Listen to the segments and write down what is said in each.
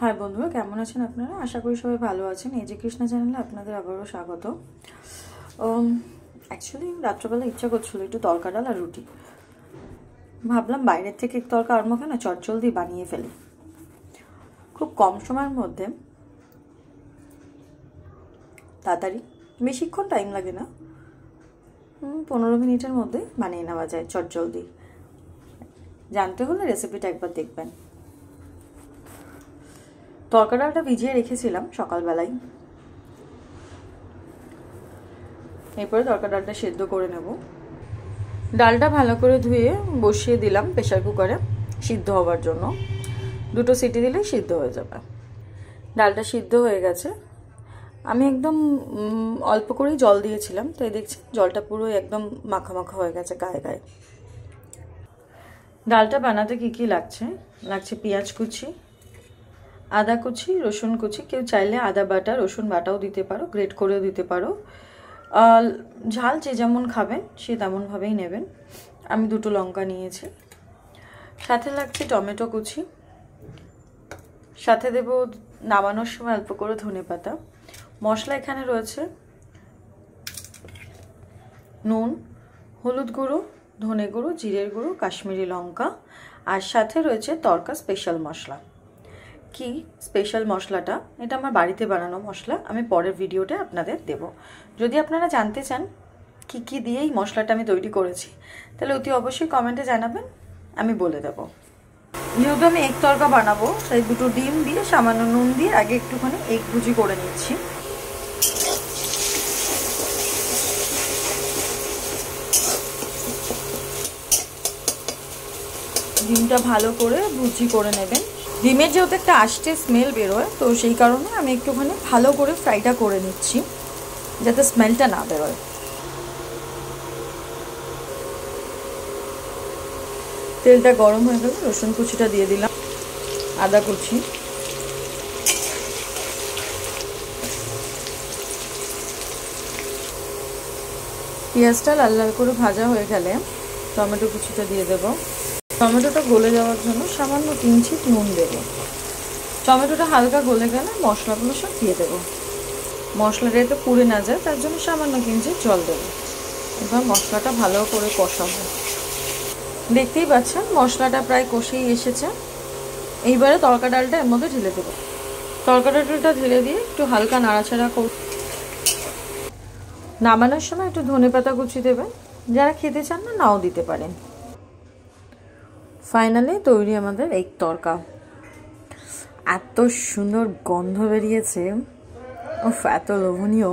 High বন্ধুরা, কেমন আছেন আপনারা? আশা করি সবাই ভালো আছেন। এই যে কৃষ্ণা চ্যানেলে আপনাদের আবারও স্বাগত। অ্যাকচুয়ালি রাত্রবেলা ইচ্ছা করছিল একটু তরকা ডাল আর রুটি। ভাবলাম বাইরের থেকে তরকা আর মুখে না চটজলদি বানিয়ে ফেলি, খুব কম সময়ের মধ্যে, তাড়াতাড়ি, বেশিক্ষণ টাইম লাগে না, 15 মিনিটের মধ্যে বানিয়ে নেওয়া যায় চটজলদি। জানতে হলে রেসিপিটা একবার দেখবেন। তরকা ডালটা ভিজিয়ে রেখেছিলাম সকালবেলায়, এরপরে তরকা ডালটা সেদ্ধ করে নেব। ডালটা ভালো করে ধুয়ে বসিয়ে দিলাম প্রেসার কুকারে সিদ্ধ হওয়ার জন্য। 2টো সিটি দিলেই সিদ্ধ হয়ে যাবে। ডালটা সিদ্ধ হয়ে গেছে। আমি একদম অল্প করেই জল দিয়েছিলাম, তাই দেখছি জলটা পুরো একদম মাখা মাখা হয়ে গেছে গায়ে গায়ে। ডালটা বানাতে কি লাগছে পেঁয়াজ কুচি, আদা কুচি, রসুন কুচি। কেউ চাইলে আদা বাটা রসুন বাটাও দিতে পারো, গ্রেট করেও দিতে পারো। ঝাল যে যেমন খাবেন সে তেমনভাবেই নেবেন। আমি 2টো লঙ্কা নিয়েছি। সাথে লাগছে টমেটো কুচি, সাথে দেব নামানোর সময় অল্প করে ধনেপাতা। মশলা এখানে রয়েছে নুন, হলুদ গুঁড়ো, ধনে গুঁড়ো, জিরের গুঁড়ো, কাশ্মীরি লঙ্কা, আর সাথে রয়েছে তরকা স্পেশাল মশলা। কি স্পেশাল মশলাটা? এটা আমার বাড়িতে বানানো মশলা, আমি পরের ভিডিওতে আপনাদের দেব। যদি আপনারা জানতে চান কি কি দিয়ে এই মশলাটা আমি তৈরি করেছি, তাহলে অতি অবশ্যই কমেন্টে জানাবেন, আমি বলে দেব। যেহেতু আমি এগ তরকা বানাবো, তাই 2টো ডিম দিয়ে সামান্য নুন দিয়ে আগে একটুখানি এগ ভুজি করে নিচ্ছি। ডিমটা ভালো করে ভুজি করে নেবেন। ডিমের যেহেতু একটা আষ্টে স্মেল বেরোয়, তো সেই কারণে আমি একটুখানি ভালো করে ফ্রাইটা করে নিচ্ছি যাতে স্মেলটা না বেরোয়। তেলটা গরম হয়ে গেলে রসুন কুচিটা দিয়ে দিলাম, আদা কুচি, পেঁয়াজটা লাল লাল করে ভাজা হয়ে গেলে টমেটো কুচিটা দিয়ে দেব। টমেটোটা গলে যাওয়ার জন্য সামান্য কিঞ্চিত নুন দেব। টমেটোটা হালকা গলে গেলে মশলাগুলো সব দিয়ে দেব। মশলাটা একটু পুড়ে না যায় তার জন্য সামান্য কিঞ্চিত জল দেব। এবার মশলাটা ভালো করে কষাবো। দেখতেই পাচ্ছেন মশলাটা প্রায় কষেই এসেছে। এইবারে তরকা ডালটা এর মধ্যে ঢেলে দেবো। তরকা ডালটা ঢেলে দিয়ে একটু হালকা নাড়াচাড়া করব। নামানোর সময় একটু ধনেপাতা কুচি দেবেন, যারা খেতে চান না নাও দিতে পারেন। ফাইনালি তৈরি আমাদের এগ তরকা। এত সুন্দর গন্ধ বেরিয়েছে, উফ, এত লোভনীয়।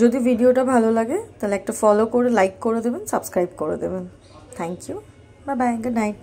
যদি ভিডিওটা ভালো লাগে তাহলে একটা ফলো করে লাইক করে দেবেন, সাবস্ক্রাইব করে দেবেন। Thank you, bye bye, good night.